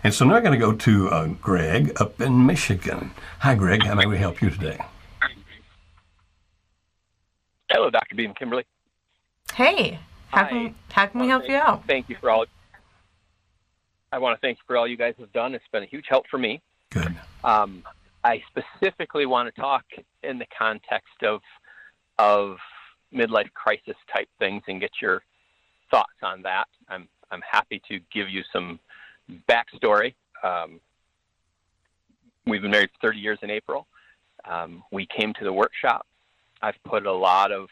And so now I'm going to go to Greg up in Michigan. Hi, Greg. How may we help you today? Hello, Dr. B and Kimberly. Hey, how can we help you out? Thank you for all. I want to thank you for all you guys have done. It's been a huge help for me. Good. I specifically want to talk in the context of midlife crisis type things and get your thoughts on that. I'm happy to give you some backstory. We've been married for 30 years in April. We came to the workshop. I've put a lot of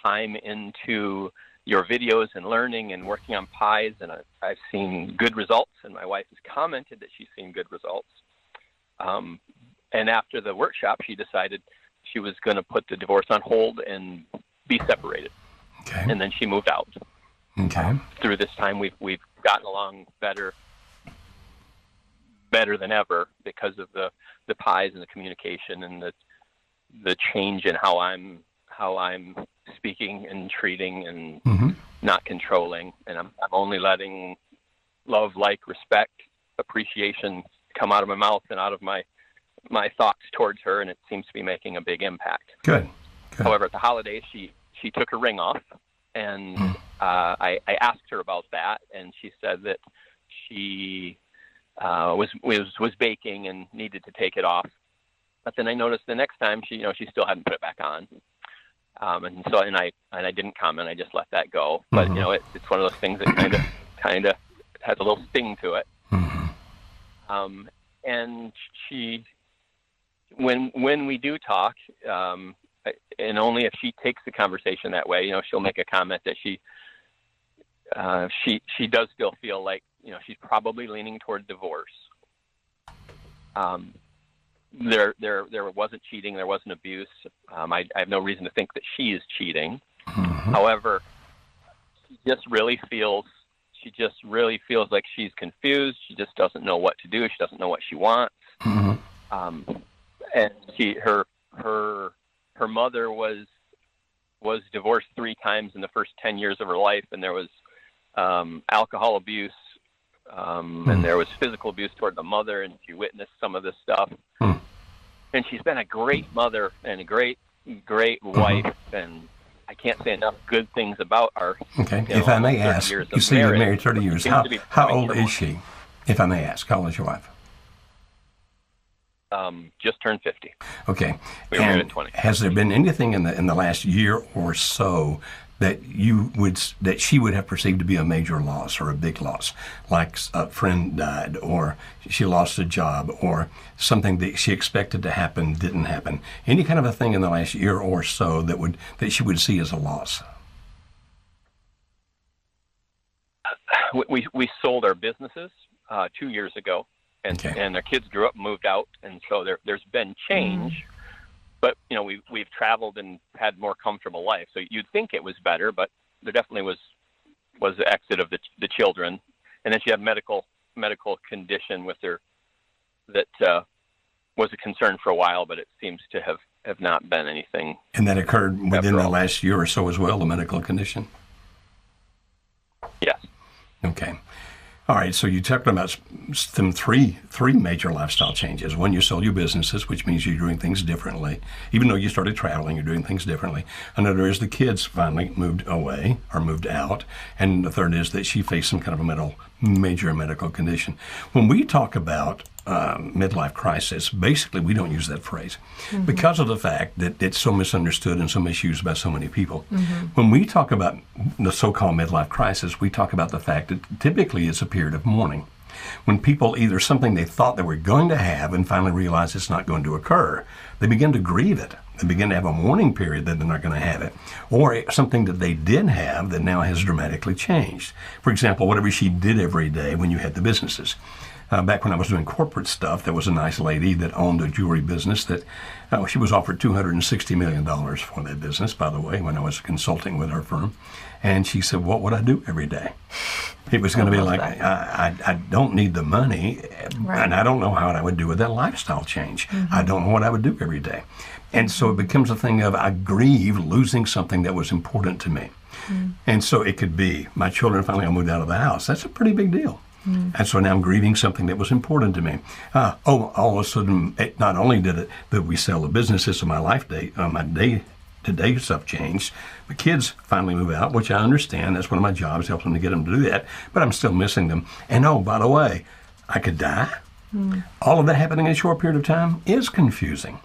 time into your videos and learning and working on pies, and I've seen good results, and my wife has commented that she's seen good results. And after the workshop, she decided she was going to put the divorce on hold and be separated. Okay. And then she moved out. Okay. Through this time, we've gotten along better than ever because of the pies and the communication and the change in how I'm speaking and treating and not controlling, and I'm only letting love, like, respect, appreciation come out of my mouth and out of my thoughts towards her, and it seems to be making a big impact. Good. However, at the holidays, she took her ring off, and I asked her about that, and she said that she was baking and needed to take it off. But then I noticed the next time she still hadn't put it back on, and I didn't comment. I just let that go. But it's one of those things that kind of has a little sting to it. And she, when we do talk, and only if she takes the conversation that way, she'll make a comment that she does still feel like she's probably leaning toward divorce. There wasn't cheating. There wasn't abuse. I have no reason to think that she is cheating. However, she just really feels like she's confused. She just doesn't know what to do. She doesn't know what she wants. And her mother was divorced 3 times in the first 10 years of her life, and there was alcohol abuse. And there was physical abuse toward the mother, and she witnessed some of this stuff. And she's been a great mother and a great wife, and I can't say enough good things about her. Okay. If I may ask, you say you're married 30 years. How old is she? If I may ask, how old is your wife? Just turned 50. Okay. We were married at 20. Has there been anything in the last year or so that she would have perceived to be a major loss or a big loss, like a friend died, or she lost a job, or something that she expected to happen didn't happen? Any kind of a thing in the last year or so that she would see as a loss? We sold our businesses 2 years ago, and our kids grew up and moved out, and so there's been change. But we've traveled and had more comfortable life. So you'd think it was better, but there definitely was the exit of the children, and then she had medical condition with her that was a concern for a while, but it seems to have not been anything. And that occurred within the last year or so as well, the medical condition? Yes. Okay. All right, so you talked about some three major lifestyle changes. One, you sold your businesses, which means you're doing things differently. Even though you started traveling, you're doing things differently. Another is the kids finally moved away or moved out. And the third is that she faced some kind of a major medical condition. When we talk about midlife crisis, basically we don't use that phrase because of the fact that it's so misunderstood and so misused by so many people. When we talk about the so-called midlife crisis, we talk about the fact that typically it's a period of mourning. When people either something they thought they were going to have and finally realize it's not going to occur, they begin to grieve it. They begin to have a mourning period that they're not going to have it. Or something that they did have that now has dramatically changed. For example, whatever she did every day when you had the businesses. Back when I was doing corporate stuff, there was a nice lady that owned a jewelry business that she was offered $260 million for that business, by the way, when I was consulting with her firm. And she said, what would I do every day? It was going to be like, I don't need the money, and I don't know how I would do with that lifestyle change. I don't know what I would do every day. And so it becomes a thing of I grieve losing something that was important to me. And so it could be my children finally moved out of the house. That's a pretty big deal. And so now I'm grieving something that was important to me. All of a sudden, not only did we sell the businesses, so my my day-to-day stuff changed. The kids finally move out, which I understand. That's one of my jobs, helping to get them to do that. But I'm still missing them. And oh, by the way, I could die. All of that happening in a short period of time is confusing.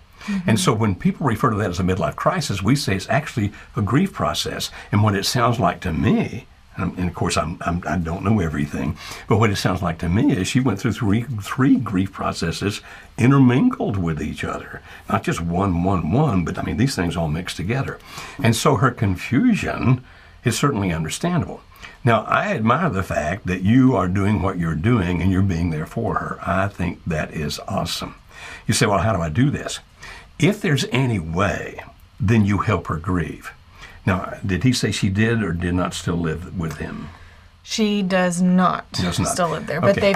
And so when people refer to that as a midlife crisis, we say it's actually a grief process. And what it sounds like to me, and of course I don't know everything, but what it sounds like to me is she went through three grief processes intermingled with each other. Not just one, but I mean, these things all mixed together. And so her confusion is certainly understandable. Now, I admire the fact that you are doing what you're doing and you're being there for her. I think that is awesome. You say, well, how do I do this? If there's any way, then you help her grieve. Now, did he say she did or did not still live with him? She does not still live there, but Okay.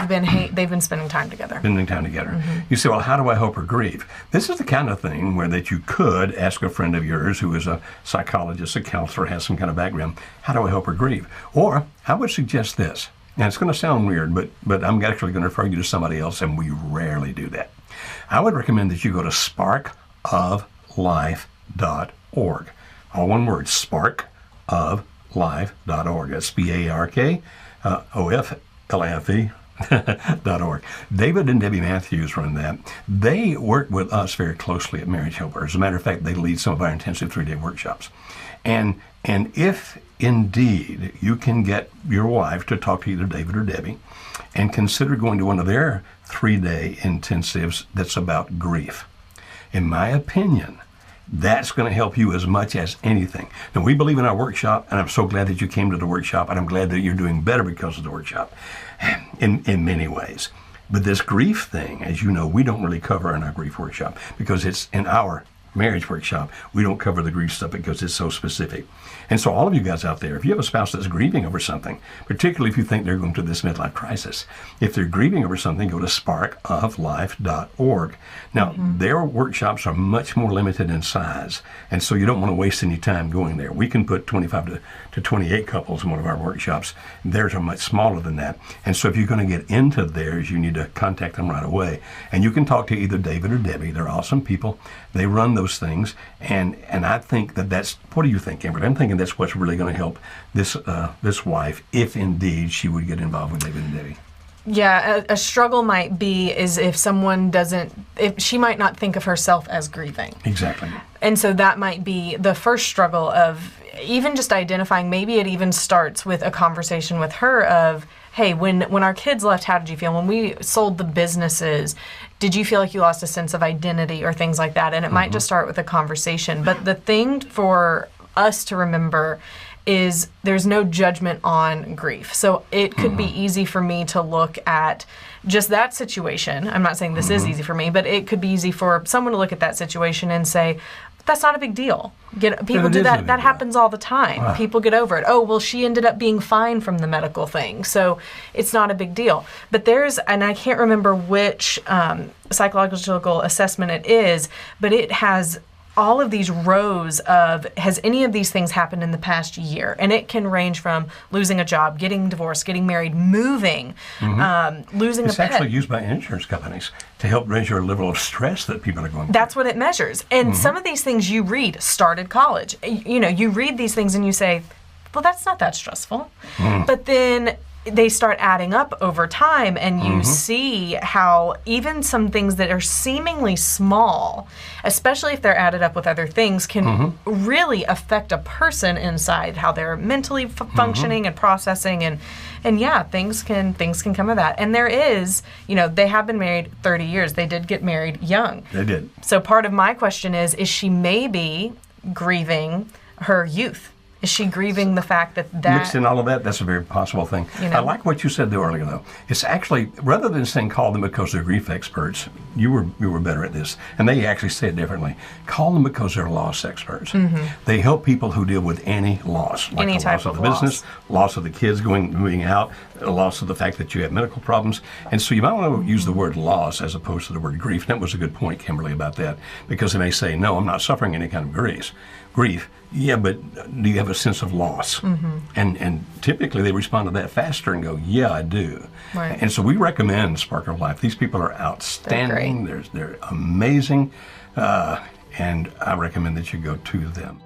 they've been spending time together. Spending time together. You say, well, how do I help her grieve? This is the kind of thing where that you could ask a friend of yours who is a psychologist, a counselor, has some kind of background, how do I help her grieve? Or I would suggest this. Now, it's going to sound weird, but I'm actually going to refer you to somebody else, and we rarely do that. I would recommend that you go to sparkoflife.org. All one word, sparkoflife.org. That's SparkOFLIFE.org. David and Debbie Matthews run that. They work with us very closely at Marriage Helper. As a matter of fact, they lead some of our intensive 3-day workshops. And if indeed you can get your wife to talk to either David or Debbie and consider going to one of their 3-day intensives that's about grief, in my opinion, that's going to help you as much as anything. Now, we believe in our workshop, and I'm so glad that you came to the workshop, and I'm glad that you're doing better because of the workshop in many ways. But this grief thing, as you know, we don't really cover in our grief workshop because it's in our marriage workshop. We don't cover the grief stuff because it's so specific. And so all of you guys out there, if you have a spouse that's grieving over something, particularly if you think they're going through this midlife crisis, if they're grieving over something, go to sparkoflife.org. Now, their workshops are much more limited in size, and so you don't want to waste any time going there. We can put 25 to 28 couples in one of our workshops. Theirs are much smaller than that. And so if you're going to get into theirs, you need to contact them right away. And you can talk to either David or Debbie. They're awesome people. They run those things. And I think that's, what do you think, Kimberly? I'm thinking that's what's really going to help this wife, if indeed she would get involved with David and Debbie. Yeah, a struggle might be is if someone if she might not think of herself as grieving. Exactly. And so that might be the first struggle of even just identifying, maybe it even starts with a conversation with her of, hey, when our kids left, how did you feel? When we sold the businesses, did you feel like you lost a sense of identity or things like that? And it might just start with a conversation. But the thing for us to remember is there's no judgment on grief. So it could be easy for me to look at just that situation. I'm not saying this is easy for me, but it could be easy for someone to look at that situation and say, that's not a big deal. People do that. That happens all the time. Wow. People get over it. Oh, well, she ended up being fine from the medical thing, so it's not a big deal. But and I can't remember which psychological assessment it is, but it has all of these rows of, has any of these things happened in the past year? And it can range from losing a job, getting divorced, getting married, moving, losing a pet. It's actually used by insurance companies to help measure a level of stress that people are going through. That's what it measures. And some of these things you read, started college. You read these things and you say, well, that's not that stressful. But then they start adding up over time, and you see how even some things that are seemingly small, especially if they're added up with other things, can really affect a person inside, how they're mentally functioning and processing, and yeah, things can come of that. And there is, they have been married 30 years. They did get married young. They did. So part of my question is she maybe grieving her youth? Is she grieving the fact that mixed in all of that? That's a very possible thing. I like what you said there earlier, though. It's actually, rather than saying call them because they're grief experts, you were better at this, and they actually say it differently. Call them because they're loss experts. They help people who deal with any loss, like any the type loss of the loss. business, loss of the kids moving out, the loss of the fact that you have medical problems. And so you might want to use the word loss as opposed to the word grief. And that was a good point, Kimberly, about that, because they may say, no, I'm not suffering any kind of grief. grief. Yeah, but do you have a sense of loss? And typically they respond to that faster and go, yeah, I do. Right. And so we recommend Spark of Life. These people are outstanding. They're amazing. And I recommend that you go to them.